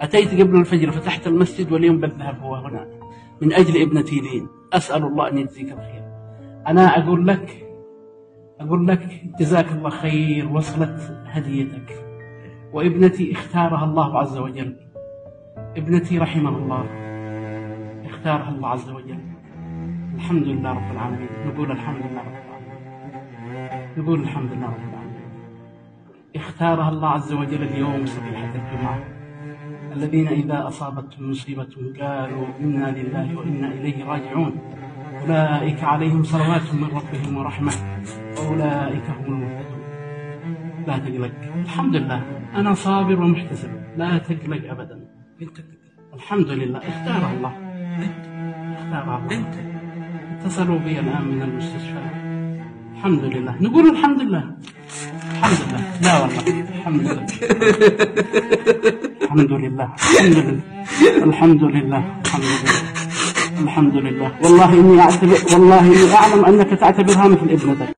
أتيت قبل الفجر فتحت المسجد واليوم بالذهب هو هنا من أجل ابنتي لين، أسأل الله أن يجزيك الخير. أنا أقول لك جزاك الله خير، وصلت هديتك، وابنتي اختارها الله عز وجل، ابنتي رحمه الله اختارها الله عز وجل. الحمد لله رب العالمين، نقول الحمد لله رب العالمين، نقول الحمد لله رب العالمين. اختارها الله عز وجل اليوم صبيحة الجمعة، الذين إذا أصابتهم مصيبة قالوا إنا لله وإنا إليه راجعون، أولئك عليهم صلوات من ربهم ورحمة وأولئك هم المهتدون. لا تقلق، الحمد لله أنا صابر ومحتسب، لا تقلق أبدا. الحمد لله اختارها الله، اختارها الله. اتصلوا بي الآن من المستشفى. الحمد لله، نقول الحمد لله، الحمد لله. لا والله الحمد لله، الحمد لله، الحمد لله، الحمد لله، الحمد لله، الحمد لله. والله إني أعلم أنك تعتبرها مثل ابنتك.